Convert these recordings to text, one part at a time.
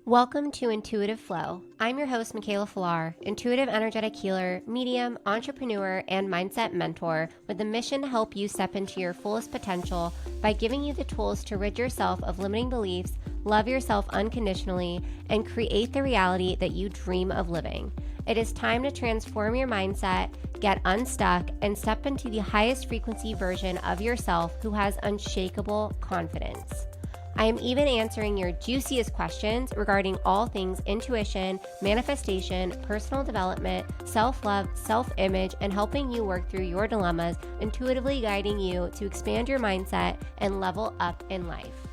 Welcome to Intuitive Flow. I'm your host, Mikaela Filar, intuitive energetic healer, medium, entrepreneur, and mindset mentor with a mission to help you step into your fullest potential by giving you the tools to rid yourself of limiting beliefs, love yourself unconditionally, and create the reality that you dream of living. It is time to transform your mindset, get unstuck, and step into the highest frequency version of yourself who has unshakable confidence. I am even answering your juiciest questions regarding all things intuition, manifestation, personal development, self-love, self-image, and helping you work through your dilemmas, intuitively guiding you to expand your mindset and level up in life.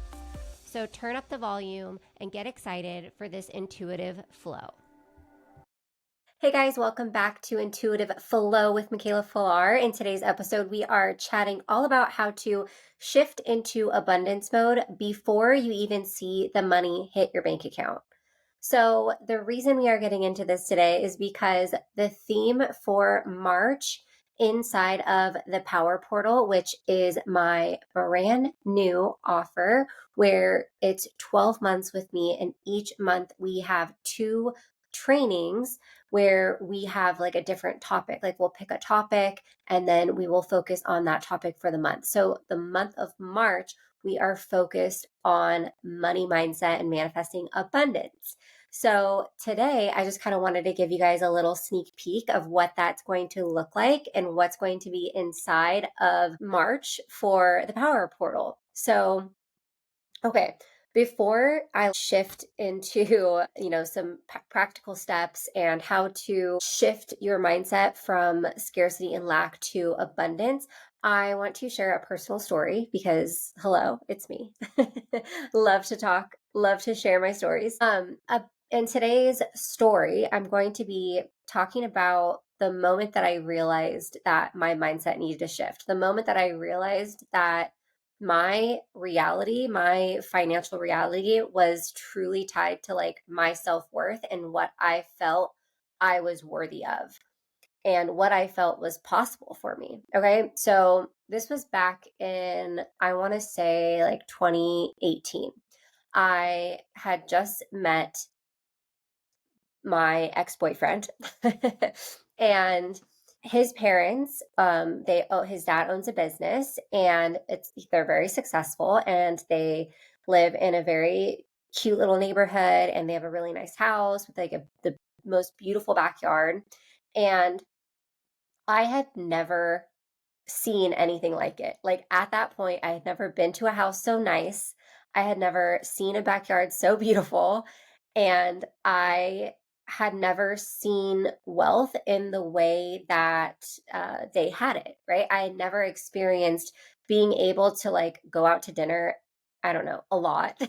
So turn up the volume and get excited for this intuitive flow. Hey guys, welcome back to Intuitive Flow with Mikaela Filar. In today's episode, we are chatting all about how to shift into abundance mode before you even see the money hit your bank account. So the reason we are getting into this today is because the theme for March inside of the Power Portal, which is my brand new offer where it's 12 months with me, and each month we have 2 trainings where we have like a different topic. Like we'll pick a topic and then we will focus on that topic for the month. So the month of March, we are focused on money mindset and manifesting abundance. So today, I just kind of wanted to give you guys a little sneak peek of what that's going to look like and what's going to be inside of March for the Power Portal. So, okay, before I shift into, some practical steps and how to shift your mindset from scarcity and lack to abundance, I want to share a personal story because hello, it's me. Love to talk, love to share my stories. In today's story, I'm going to be talking about the moment that I realized that my mindset needed to shift. The moment that I realized that my reality, my financial reality was truly tied to like my self-worth and what I felt I was worthy of and what I felt was possible for me. Okay. So this was back in, I want to say like 2018. I had just met my ex-boyfriend and his parents, his dad owns a business and they're very successful and they live in a very cute little neighborhood and they have a really nice house with like the most beautiful backyard. And I had never seen anything like it. Like at that point, I had never been to a house so nice. I had never seen a backyard so beautiful. And I had never seen wealth in the way that they had it, right? I had never experienced being able to like go out to dinner, I don't know, a lot.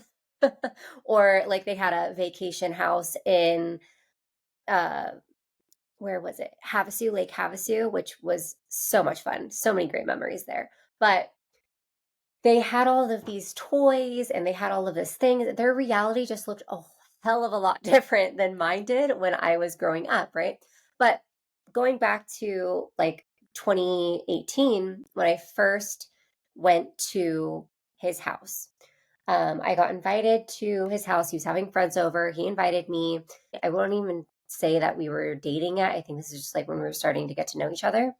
Or like they had a vacation house in uh where was it? Havasu, Lake Havasu, which was so much fun. So many great memories there. But they had all of these toys and they had all of this thing. Their reality just looked a hell of a lot different than mine did when I was growing up, right? But going back to like 2018, when I first went to his house, I got invited to his house. He was having friends over. He invited me. I won't even say that we were dating yet. I think this is just like when we were starting to get to know each other.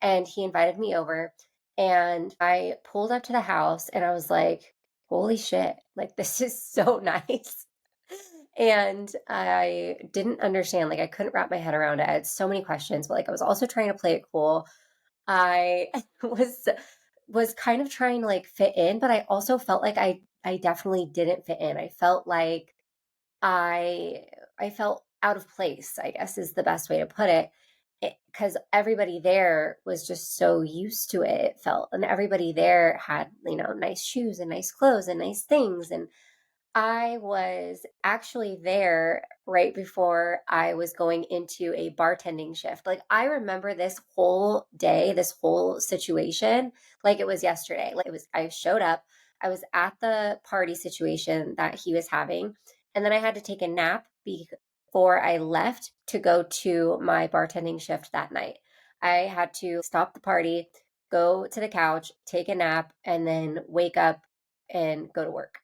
And he invited me over. And I pulled up to the house and I was like, holy shit, like this is so nice. And I didn't understand, like I couldn't wrap my head around it. I had so many questions, but like I was also trying to play it cool. I was kind of trying to like fit in, but I also felt like I definitely didn't fit in. I felt like I I felt out of place, I guess is the best way to put it. Because everybody there was just so used to it, it felt. And everybody there had, nice shoes and nice clothes and nice things. And I was actually there right before I was going into a bartending shift. Like I remember this whole day, this whole situation, like it was yesterday. Like I showed up, I was at the party situation that he was having, and then I had to take a nap before I left to go to my bartending shift that night. I had to stop the party, go to the couch, take a nap, and then wake up and go to work.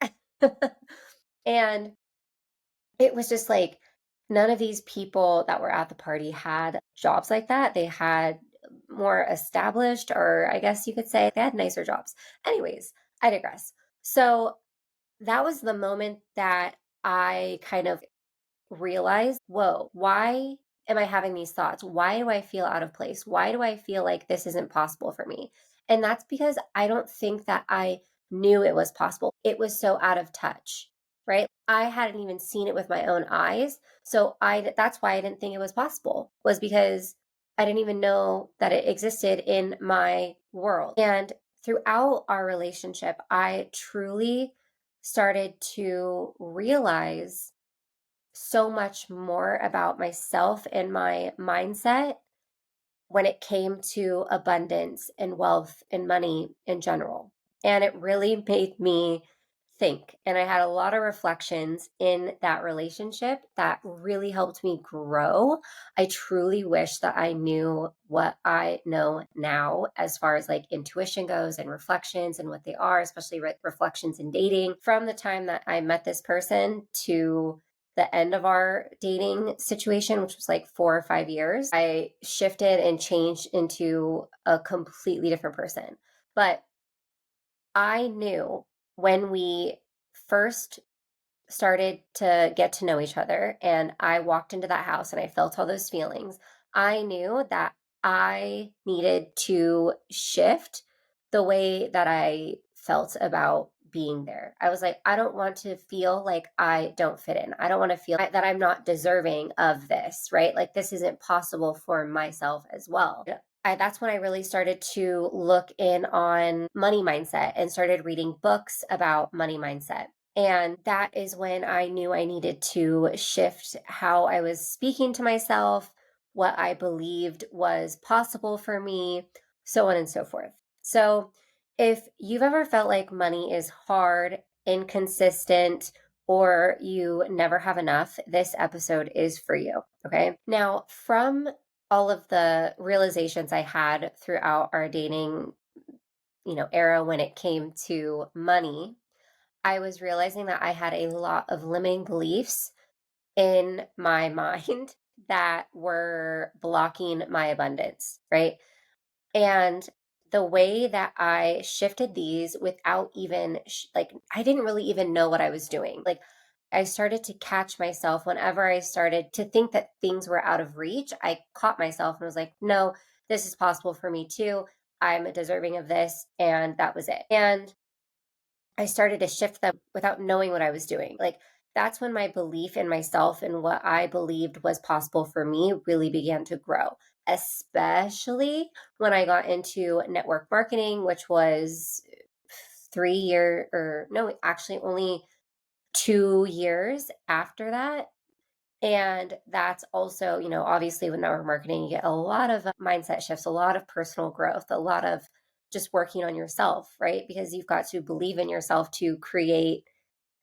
And it was just like none of these people that were at the party had jobs like that. They had more established, or I guess you could say they had nicer jobs. Anyways, I digress. So that was the moment that I kind of realized, whoa, why am I having these thoughts? Why do I feel out of place? Why do I feel like this isn't possible for me? And that's because I don't think that I knew it was possible. It was so out of touch, right? I hadn't even seen it with my own eyes. So that's why I didn't think it was possible, was because I didn't even know that it existed in my world. And throughout our relationship, I truly started to realize so much more about myself and my mindset when it came to abundance and wealth and money in general. And it really made me think. And I had a lot of reflections in that relationship that really helped me grow. I truly wish that I knew what I know now as far as like intuition goes and reflections and what they are, especially reflections in dating. From the time that I met this person to the end of our dating situation, which was like 4 or 5 years, I shifted and changed into a completely different person. But I knew when we first started to get to know each other and I walked into that house and I felt all those feelings, I knew that I needed to shift the way that I felt about being there. I was like, I don't want to feel like I don't fit in. I don't want to feel that I'm not deserving of this, right? Like this isn't possible for myself as well. That's when I really started to look in on money mindset and started reading books about money mindset. And that is when I knew I needed to shift how I was speaking to myself, what I believed was possible for me, so on and so forth. So, if you've ever felt like money is hard, inconsistent, or you never have enough, this episode is for you. Okay. Now, from all of the realizations I had throughout our dating, era when it came to money, I was realizing that I had a lot of limiting beliefs in my mind that were blocking my abundance, right? And the way that I shifted these without even like I didn't really even know what I was doing. Like I started to catch myself whenever I started to think that things were out of reach. I caught myself and was like, "No, this is possible for me too. I'm deserving of this." And that was it. And I started to shift them without knowing what I was doing. Like that's when my belief in myself and what I believed was possible for me really began to grow, especially when I got into network marketing, which was 3 year or no, actually only 2 years after that. And that's also, obviously with network marketing, you get a lot of mindset shifts, a lot of personal growth, a lot of just working on yourself, right? Because you've got to believe in yourself to create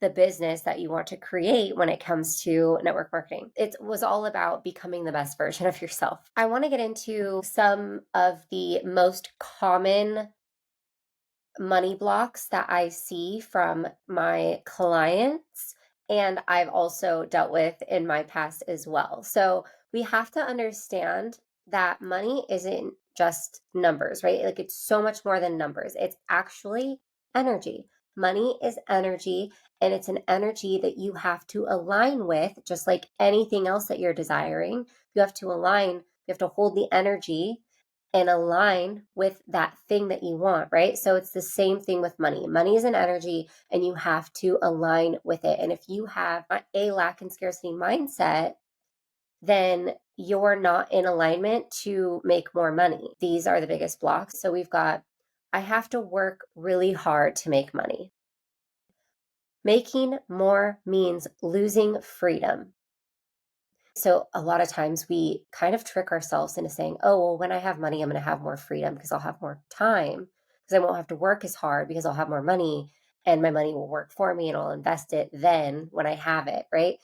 the business that you want to create when it comes to network marketing. It was all about becoming the best version of yourself. I want to get into some of the most common money blocks that I see from my clients and I've also dealt with in my past as well. So we have to understand that money isn't just numbers, right? Like it's so much more than numbers. It's actually energy. Money is energy, and it's an energy that you have to align with, just like anything else that you're desiring. You have to align, you have to hold the energy and align with that thing that you want, right? So it's the same thing with money. Money is an energy and you have to align with it. And if you have a lack and scarcity mindset, then you're not in alignment to make more money. These are the biggest blocks. So we've got, I have to work really hard to make money. Making more means losing freedom. So a lot of times we kind of trick ourselves into saying, oh, well, when I have money, I'm going to have more freedom because I'll have more time because I won't have to work as hard because I'll have more money and my money will work for me and I'll invest it then when I have it. Right.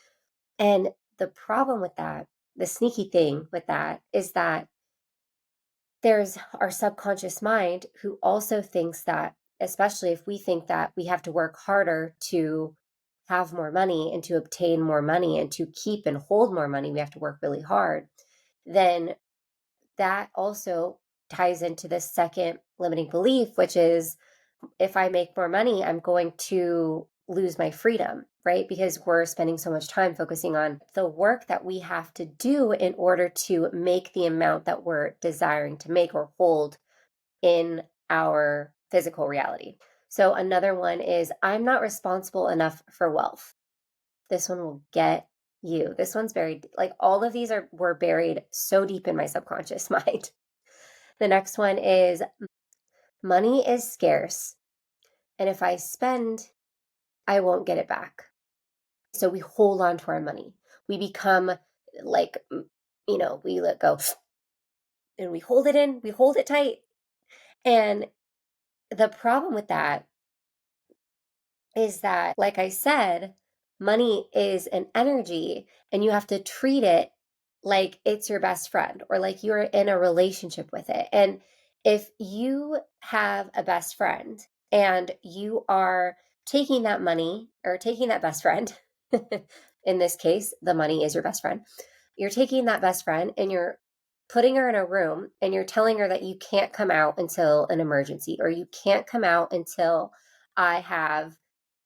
And the problem with that, the sneaky thing with that is that there's our subconscious mind who also thinks that, especially if we think that we have to work harder to have more money and to obtain more money and to keep and hold more money, we have to work really hard, then that also ties into the second limiting belief, which is if I make more money, I'm going to lose my freedom, right? Because we're spending so much time focusing on the work that we have to do in order to make the amount that we're desiring to make or hold in our physical reality. So another one is I'm not responsible enough for wealth. This one will get you. This one's very, like, all of these were buried so deep in my subconscious mind. The next one is money is scarce, and if I spend, I won't get it back. So we hold on to our money. We become like, we let go and we hold it in, we hold it tight. And the problem with that is that, like I said, money is an energy and you have to treat it like it's your best friend or like you're in a relationship with it. And if you have a best friend and you are taking that money or taking that best friend, in this case, the money is your best friend. You're taking that best friend and you're putting her in a room and you're telling her that you can't come out until an emergency, or you can't come out until I have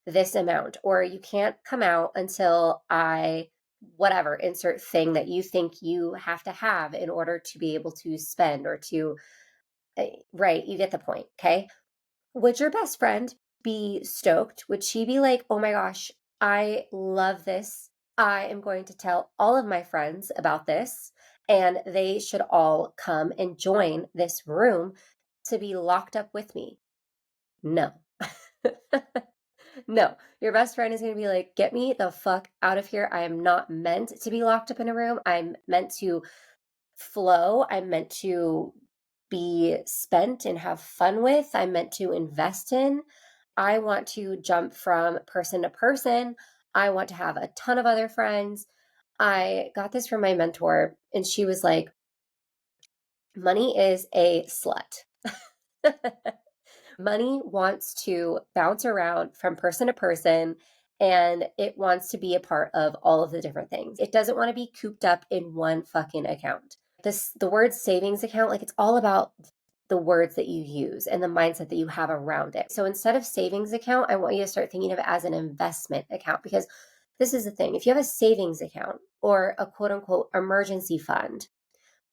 this amount, or you can't come out until I, whatever, insert thing that you think you have to have in order to be able to spend or to, right, you get the point, okay? Would your best friend be stoked? Would she be like, oh my gosh, I love this. I am going to tell all of my friends about this, and they should all come and join this room to be locked up with me? No. No, your best friend is going to be like, get me the fuck out of here. I am not meant to be locked up in a room. I'm meant to flow. I'm meant to be spent and have fun with. I'm meant to invest in. I want to jump from person to person. I want to have a ton of other friends. I got this from my mentor, and she was like, money is a slut. Money wants to bounce around from person to person, and it wants to be a part of all of the different things. It doesn't want to be cooped up in one fucking account. The word savings account, like, it's all about the words that you use and the mindset that you have around it. So instead of savings account, I want you to start thinking of it as an investment account, because this is the thing. If you have a savings account or a quote unquote emergency fund,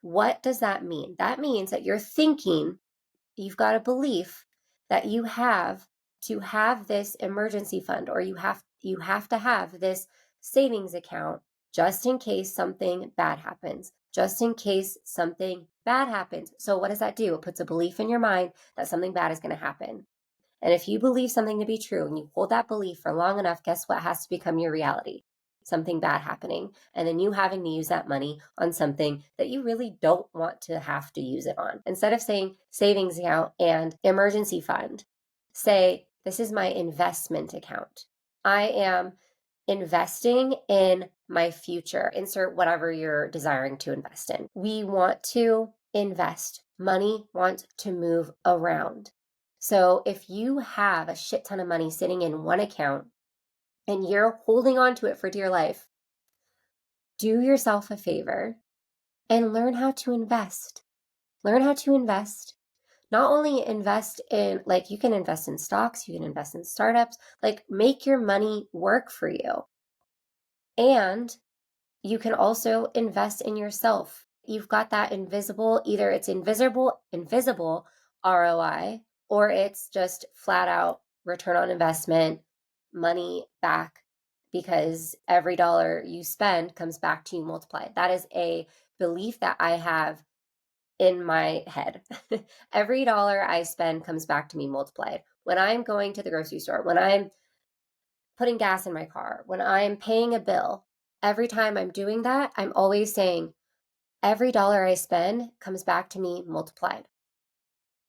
what does that mean? That means that you're thinking, you've got a belief that you have to have this emergency fund, or you have to have this savings account just in case something bad happens. Just in case something bad happens. So what does that do? It puts a belief in your mind that something bad is going to happen. And if you believe something to be true and you hold that belief for long enough, guess what has to become your reality? Something bad happening. And then you having to use that money on something that you really don't want to have to use it on. Instead of saying savings account and emergency fund, say, this is my investment account. I am investing in my future. Insert whatever you're desiring to invest in. We want to invest. Money wants to move around. So if you have a shit ton of money sitting in one account and you're holding on to it for dear life, do yourself a favor and learn how to invest. Learn how to invest. Not only invest in, like, you can invest in stocks, you can invest in startups, like, make your money work for you. And you can also invest in yourself. You've got that invisible, either it's invisible ROI, or it's just flat out return on investment, money back, because every dollar you spend comes back to you multiplied. That is a belief that I have in my head. Every dollar I spend comes back to me multiplied. When I'm going to the grocery store, when I'm putting gas in my car, when I'm paying a bill, every time I'm doing that, I'm always saying, every dollar I spend comes back to me multiplied.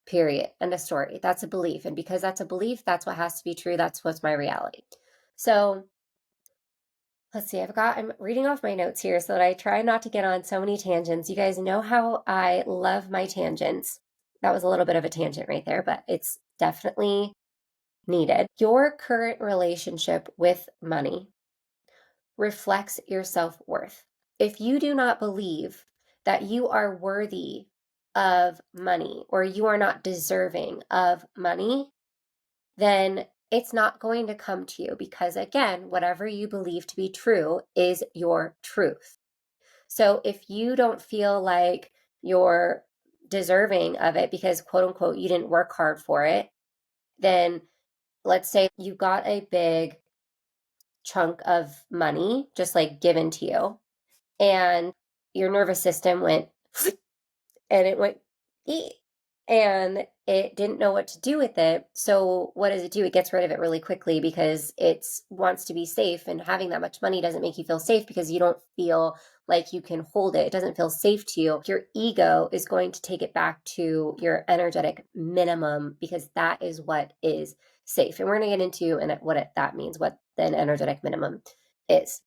Period. End of story. That's a belief. And because that's a belief, that's what has to be true. That's what's my reality. So let's see, I'm reading off my notes here so that I try not to get on so many tangents. You guys know how I love my tangents. That was a little bit of a tangent right there, but it's definitely needed. Your current relationship with money reflects your self-worth. If you do not believe that you are worthy of money or you are not deserving of money, then it's not going to come to you because, again, whatever you believe to be true is your truth. So if you don't feel like you're deserving of it because, quote unquote, you didn't work hard for it, then let's say you got a big chunk of money just like given to you, and your nervous system went and it went "Eek," and it didn't know what to do with it. So what does it do? It gets rid of it really quickly because it wants to be safe, and having that much money doesn't make you feel safe because you don't feel like you can hold it. It doesn't feel safe to you. Your ego is going to take it back to your energetic minimum because that is what is safe. And we're going to get into that means, what an energetic minimum is.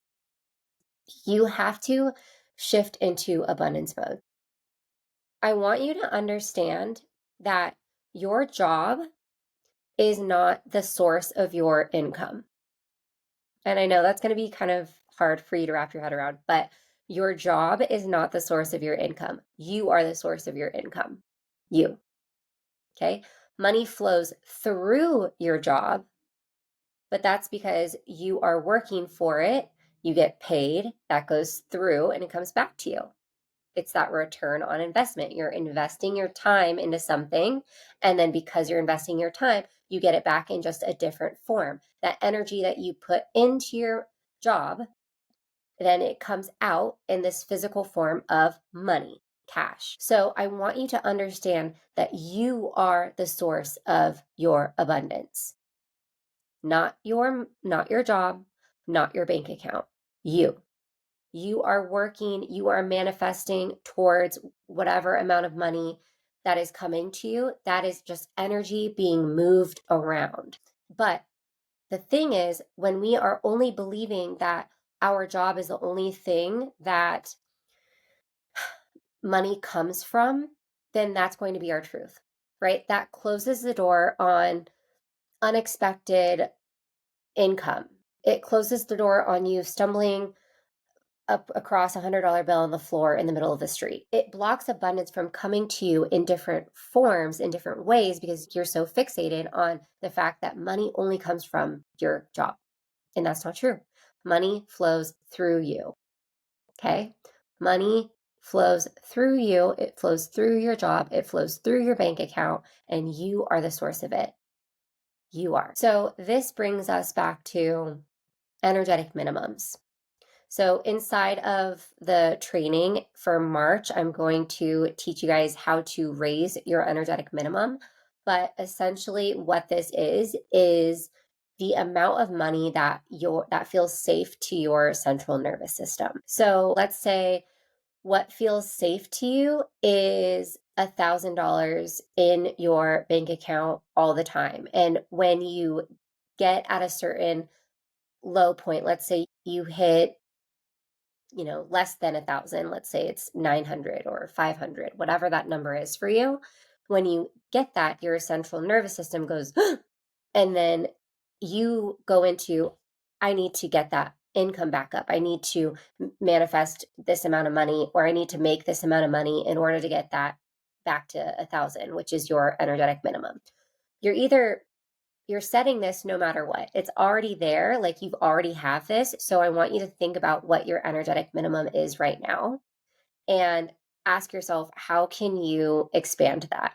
You have to shift into abundance mode. I want you to understand that your job is not the source of your income. And I know that's going to be kind of hard for you to wrap your head around, but your job is not the source of your income. You are the source of your income. You. Okay. Money flows through your job, but that's because you are working for it. You get paid, that goes through, and it comes back to you. It's that return on investment. You're investing your time into something, and then because you're investing your time, you get it back in just a different form. That energy that you put into your job, then it comes out in this physical form of money, cash. So I want you to understand that you are the source of your abundance. Not your job, not your bank account. You are working, you are manifesting towards whatever amount of money that is coming to you. That is just energy being moved around. But the thing is, when we are only believing that our job is the only thing that money comes from, then that's going to be our truth, right? That closes the door on unexpected income. It closes the door on you stumbling up across $100 bill on the floor in the middle of the street. It blocks abundance from coming to you in different forms, in different ways, because you're so fixated on the fact that money only comes from your job. And that's not true. Money flows through you. Okay? Money flows through you. It flows through your job. It flows through your bank account, and you are the source of it. You are. So this brings us back to energetic minimums. So inside of the training for March, I'm going to teach you guys how to raise your energetic minimum. But essentially what this is the amount of money that feels safe to your central nervous system. So let's say what feels safe to you is $1,000 in your bank account all the time. And when you get at a certain low point, let's say you hit less than 1,000, let's say it's 900 or 500, whatever that number is for you. When you get that, your central nervous system goes, and then you go into, I need to get that income back up. I need to manifest this amount of money, or I need to make this amount of money in order to get that back to 1,000, which is your energetic minimum. You're setting this no matter what. It's already there, like you've already have this. So I want you to think about what your energetic minimum is right now and ask yourself, how can you expand that?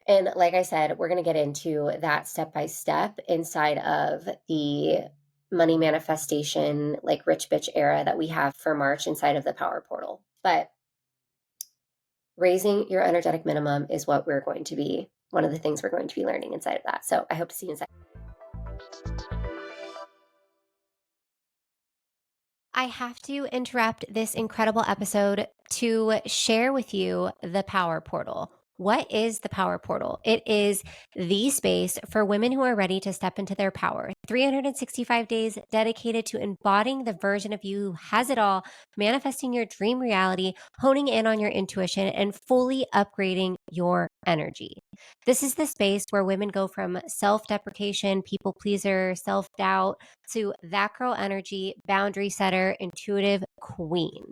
And like I said, we're going to get into that step by step inside of the money manifestation, like rich bitch era that we have for March inside of the power portal. But raising your energetic minimum is what we're going to be, one of the things we're going to be learning inside of that. So I hope to see you inside. I have to interrupt this incredible episode to share with you the power portal. What is the Power Portal? It is the space for women who are ready to step into their power. 365 days dedicated to embodying the version of you who has it all, manifesting your dream reality, honing in on your intuition, and fully upgrading your energy. This is the space where women go from self deprecation, people pleaser, self doubt to that girl energy, boundary setter, intuitive queen.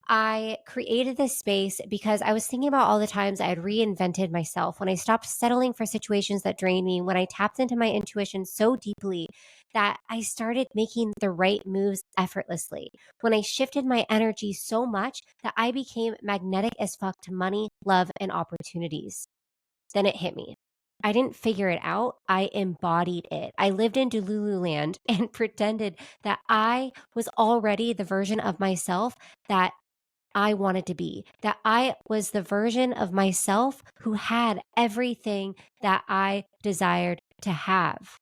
I created this space because I was thinking about all the times I had reinvented myself, when I stopped settling for situations that drained me, when I tapped into my intuition so deeply that I started making the right moves effortlessly, when I shifted my energy so much that I became magnetic as fuck to money, love, and opportunities. Then it hit me. I didn't figure it out. I embodied it. I lived in Delulu land and pretended that I was already the version of myself that I wanted to be, that I was the version of myself who had everything that I desired to have.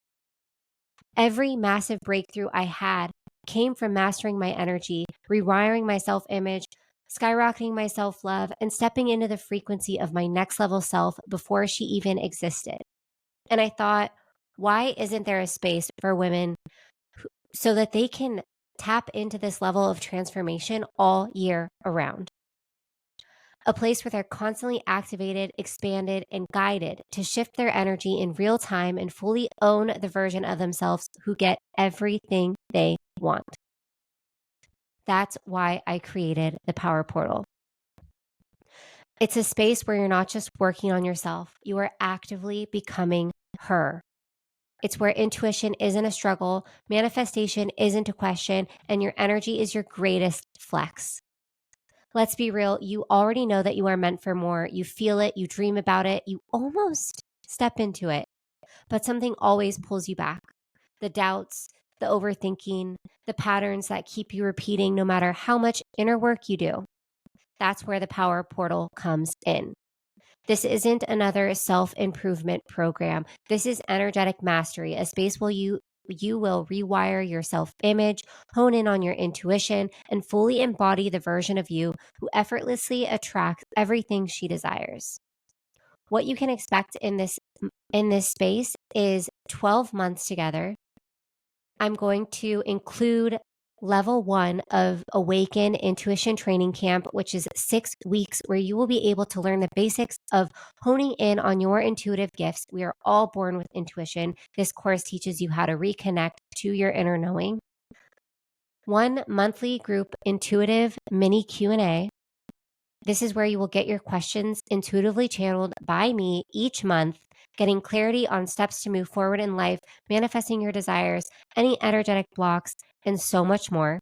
Every massive breakthrough I had came from mastering my energy, rewiring my self image, skyrocketing my self love, and stepping into the frequency of my next level self before she even existed. And I thought, why isn't there a space for women so that they can tap into this level of transformation all year around? A place where they're constantly activated, expanded, and guided to shift their energy in real time and fully own the version of themselves who get everything they want. That's why I created the Power Portal. It's a space where you're not just working on yourself, you are actively becoming her. It's where intuition isn't a struggle, manifestation isn't a question, and your energy is your greatest flex. Let's be real, you already know that you are meant for more. You feel it, you dream about it, you almost step into it, but something always pulls you back. The doubts, the overthinking, the patterns that keep you repeating no matter how much inner work you do. That's where the Power Portal comes in. This isn't another self-improvement program. This is energetic mastery, a space where you will rewire your self-image, hone in on your intuition, and fully embody the version of you who effortlessly attracts everything she desires. What you can expect in this space is 12 months together. I'm going to include level 1 of Awaken Intuition Training Camp, which is 6 weeks where you will be able to learn the basics of honing in on your intuitive gifts. We are all born with intuition. This course teaches you how to reconnect to your inner knowing. 1 monthly group intuitive mini Q&A. This is where you will get your questions intuitively channeled by me each month, getting clarity on steps to move forward in life, manifesting your desires, any energetic blocks, and so much more.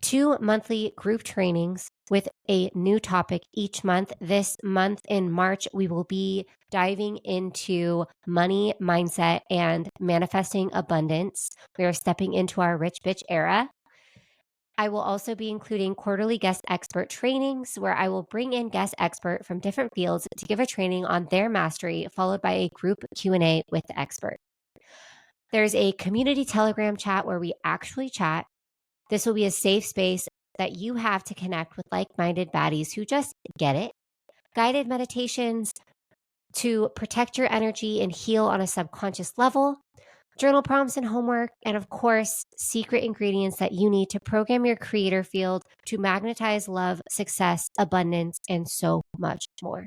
2 monthly group trainings with a new topic each month. This month in March, we will be diving into money, mindset, and manifesting abundance. We are stepping into our rich bitch era. I will also be including quarterly guest expert trainings where I will bring in guest expert from different fields to give a training on their mastery, followed by a group Q&A with the expert. There's a community Telegram chat where we actually chat. This will be a safe space that you have to connect with like-minded baddies who just get it. Guided meditations to protect your energy and heal on a subconscious level, journal prompts and homework, and of course, secret ingredients that you need to program your creator field to magnetize love, success, abundance, and so much more.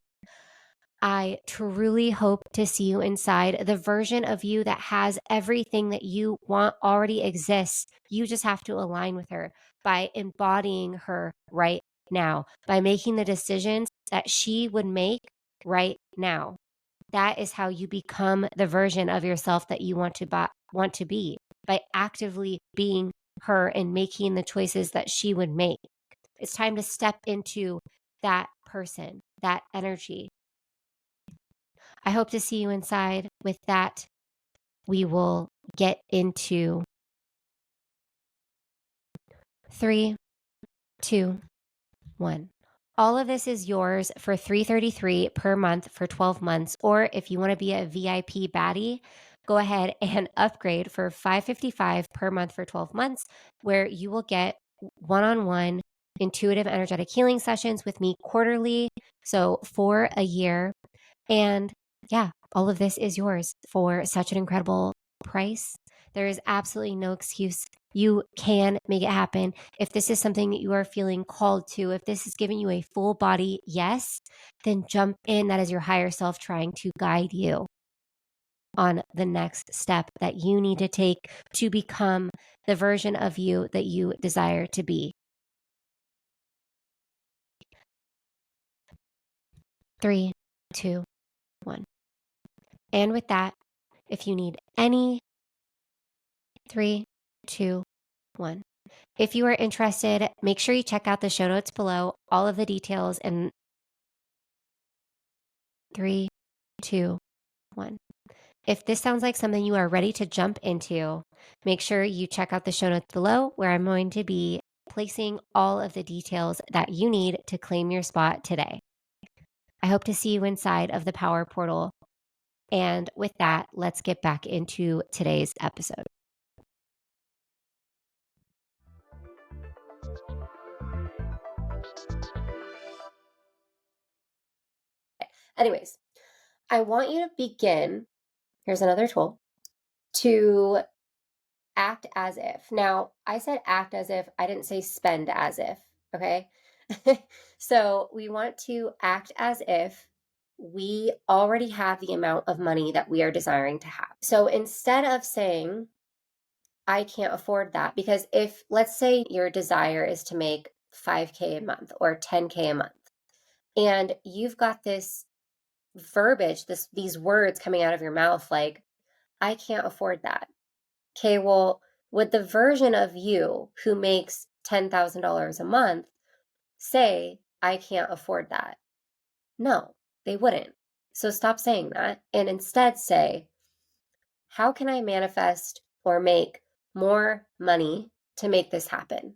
I truly hope to see you inside. The version of you that has everything that you want already exists. You just have to align with her by embodying her right now, by making the decisions that she would make right now. That is how you become the version of yourself that you want to be, by actively being her and making the choices that she would make. It's time to step into that person, that energy. I hope to see you inside. With that, we will get into 3, 2, 1. All of this is yours for $333 per month for 12 months. Or if you want to be a VIP baddie, go ahead and upgrade for $555 per month for 12 months, where you will get one-on-one intuitive energetic healing sessions with me quarterly, so for a year. And yeah, all of this is yours for such an incredible price. There is absolutely no excuse. You can make it happen. If this is something that you are feeling called to, if this is giving you a full body yes, then jump in. That is your higher self trying to guide you on the next step that you need to take to become the version of you that you desire to be. 3, 2, 1. And with that, if you need any 3, 2, 1. If you are interested, make sure you check out the show notes below, all of the details in 3, 2, 1. If this sounds like something you are ready to jump into, make sure you check out the show notes below where I'm going to be placing all of the details that you need to claim your spot today. I hope to see you inside of the Power Portal. And with that, let's get back into today's episode. Anyways, I want you to begin, here's another tool, to act as if. Now, I said act as if, I didn't say spend as if, okay? So we want to act as if we already have the amount of money that we are desiring to have. So instead of saying, I can't afford that, because if, let's say your desire is to make 5K a month or 10K a month, and you've got this verbiage, these words coming out of your mouth like, I can't afford that. Okay, well, would the version of you who makes $10,000 a month say, I can't afford that? No, they wouldn't. So stop saying that and instead say, how can I manifest or make more money to make this happen?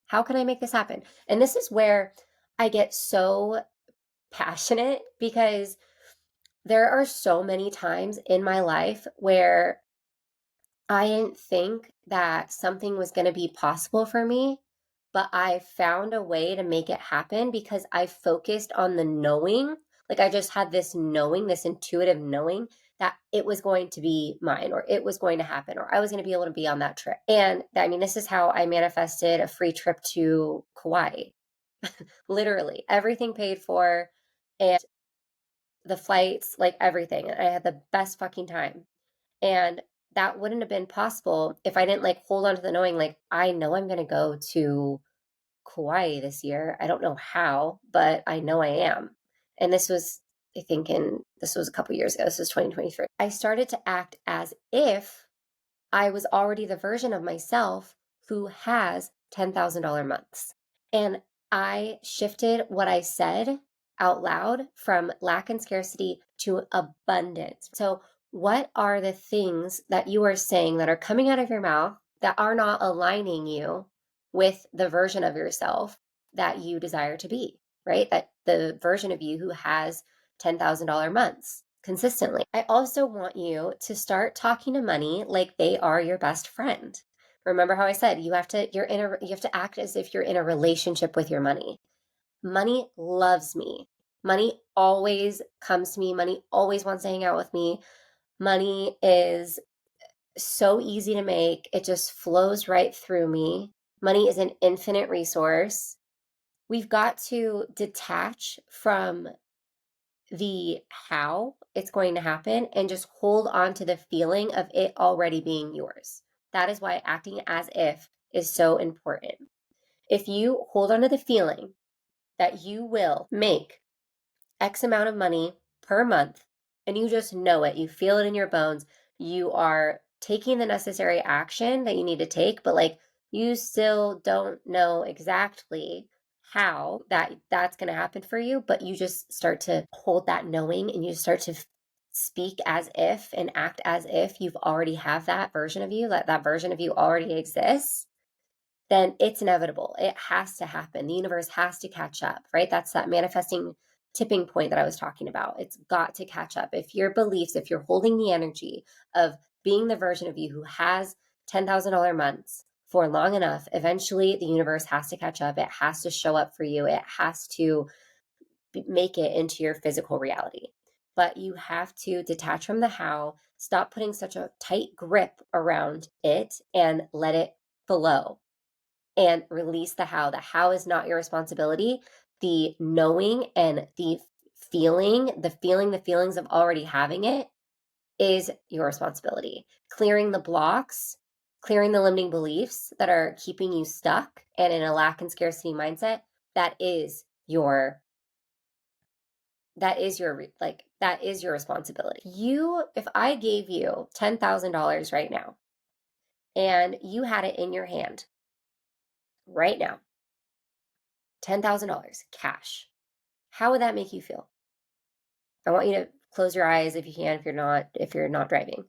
How can I make this happen? And this is where I get so passionate, because there are so many times in my life where I didn't think that something was going to be possible for me, but I found a way to make it happen because I focused on the knowing. Like I just had this knowing, this intuitive knowing that it was going to be mine, or it was going to happen, or I was going to be able to be on that trip. And I mean, this is how I manifested a free trip to Kauai. Literally everything paid for, and the flights, like everything. I had the best fucking time. And that wouldn't have been possible if I didn't like hold on to the knowing, like, I know I'm going to go to Kauai this year. I don't know how, but I know I am. And this was, this was a couple years ago. This was 2023. I started to act as if I was already the version of myself who has $10,000 months. And I shifted what I said out loud from lack and scarcity to abundance. So, what are the things that you are saying that are coming out of your mouth that are not aligning you with the version of yourself that you desire to be, right? That the version of you who has $10,000 months consistently. I also want you to start talking to money like they are your best friend. Remember how I said you have to act as if you're in a relationship with your money. Money loves me. Money always comes to me. Money always wants to hang out with me. Money is so easy to make. It just flows right through me. Money is an infinite resource. We've got to detach from the how it's going to happen and just hold on to the feeling of it already being yours. That is why acting as if is so important. If you hold on to the feeling that you will make X amount of money per month, and you just know it, you feel it in your bones, you are taking the necessary action that you need to take, but like you still don't know exactly how that's going to happen for you, but you just start to hold that knowing and you start to speak as if and act as if you've already have that version of you, that version of you already exists, then it's inevitable. It has to happen. The universe has to catch up, right? That's that manifesting tipping point that I was talking about. It's got to catch up. If your beliefs, if you're holding the energy of being the version of you who has $10,000 months for long enough, eventually the universe has to catch up. It has to show up for you. It has to make it into your physical reality. But you have to detach from the how, stop putting such a tight grip around it, and let it flow and release the how. The how is not your responsibility. The knowing and the feelings of already having it is your responsibility. Clearing the blocks, clearing the limiting beliefs that are keeping you stuck and in a lack and scarcity mindset, that is your responsibility. If I gave you $10,000 right now and you had it in your hand right now, $10,000 cash, how would that make you feel? I want you to close your eyes if you can, if you're not driving.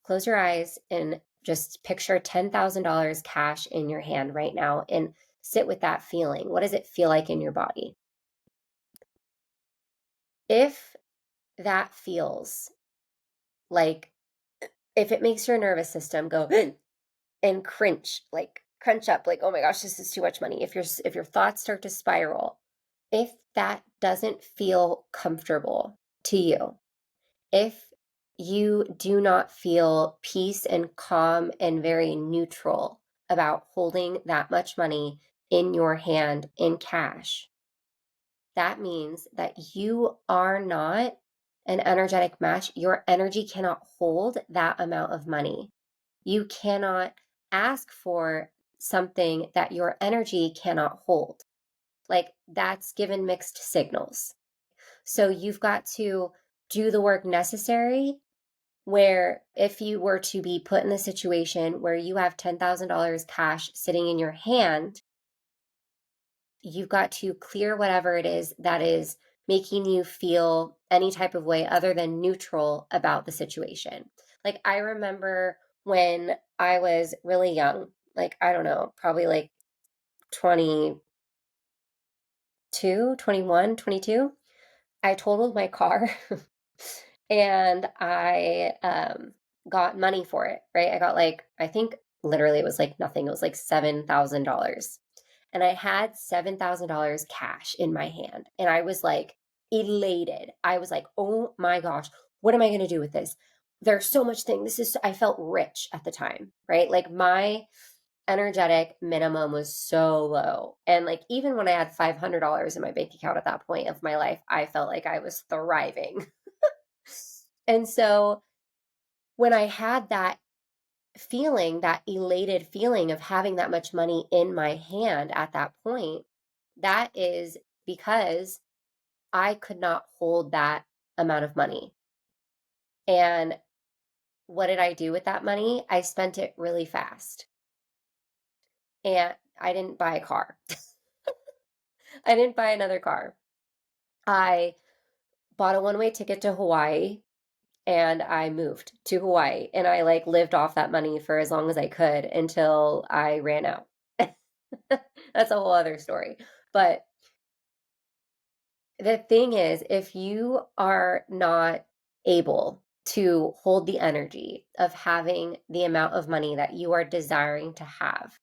Close your eyes and just picture $10,000 cash in your hand right now and sit with that feeling. What does it feel like in your body? If that feels like, if it makes your nervous system go and crunch up, like, oh my gosh, this is too much money. If your thoughts start to spiral, if that doesn't feel comfortable to you, if you do not feel peace and calm and very neutral about holding that much money in your hand in cash, that means that you are not an energetic match. Your energy cannot hold that amount of money. You cannot ask for something that your energy cannot hold. Like, that's given mixed signals. So you've got to do the work necessary, where if you were to be put in the situation where you have $10,000 cash sitting in your hand, you've got to clear whatever it is that is making you feel any type of way other than neutral about the situation. Like, I remember when I was really young, like, I don't know, probably like 22, 21, 22, I totaled my car and I got money for it, right? I got, like, I think literally it was like nothing. It was like $7,000. And I had $7,000 cash in my hand. And I was like elated. I was like, oh my gosh, what am I going to do with this? There's so much thing. I felt rich at the time, right? Like, my energetic minimum was so low. And like, even when I had $500 in my bank account at that point of my life, I felt like I was thriving. And so when I had that feeling, that elated feeling of having that much money in my hand at that point, that is because I could not hold that amount of money. And what did I do with that money? I spent it really fast. And I didn't buy a car. I didn't buy another car. I bought a one-way ticket to Hawaii and I moved to Hawaii, and I like lived off that money for as long as I could until I ran out. That's a whole other story. But the thing is, if you are not able to hold the energy of having the amount of money that you are desiring to have,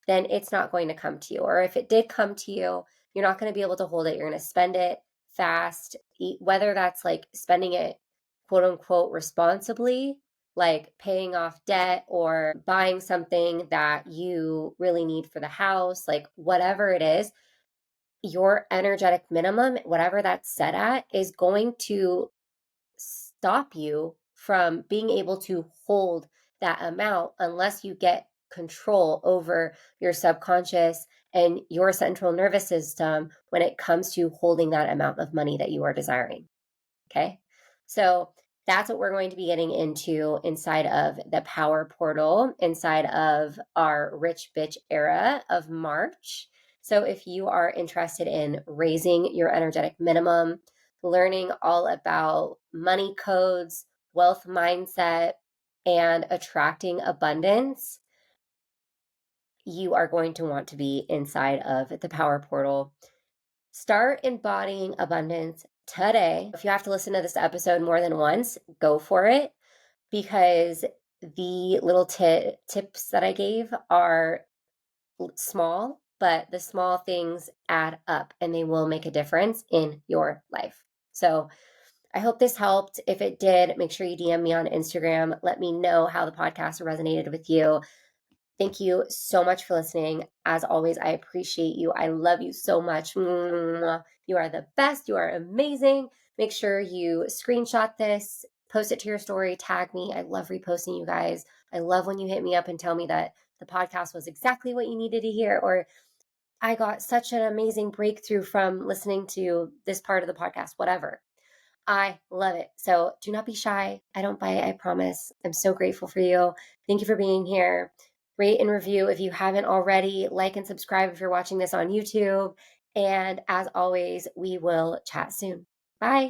then it's not going to come to you. Or if it did come to you, you're not going to be able to hold it. You're going to spend it fast, whether that's like spending it quote unquote responsibly, like paying off debt or buying something that you really need for the house, like whatever it is, your energetic minimum, whatever that's set at, is going to stop you from being able to hold that amount unless you get control over your subconscious and your central nervous system when it comes to holding that amount of money that you are desiring. Okay. So that's what we're going to be getting into inside of the power portal, inside of our rich bitch era of March. So if you are interested in raising your energetic minimum, learning all about money codes, wealth mindset, and attracting abundance, you are going to want to be inside of the power portal. Start embodying abundance today. If you have to listen to this episode more than once, go for it, because the little tips that I gave are small, but the small things add up and they will make a difference in your life. So I hope this helped. If it did, make sure you DM me on Instagram. Let me know how the podcast resonated with you. Thank you so much for listening. As always, I appreciate you. I love you so much. You are the best. You are amazing. Make sure you screenshot this, post it to your story, tag me. I love reposting you guys. I love when you hit me up and tell me that the podcast was exactly what you needed to hear, or I got such an amazing breakthrough from listening to this part of the podcast, whatever. I love it. So do not be shy. I don't bite, I promise. I'm so grateful for you. Thank you for being here. Rate and review if you haven't already. Like and subscribe if you're watching this on YouTube. And as always, we will chat soon. Bye.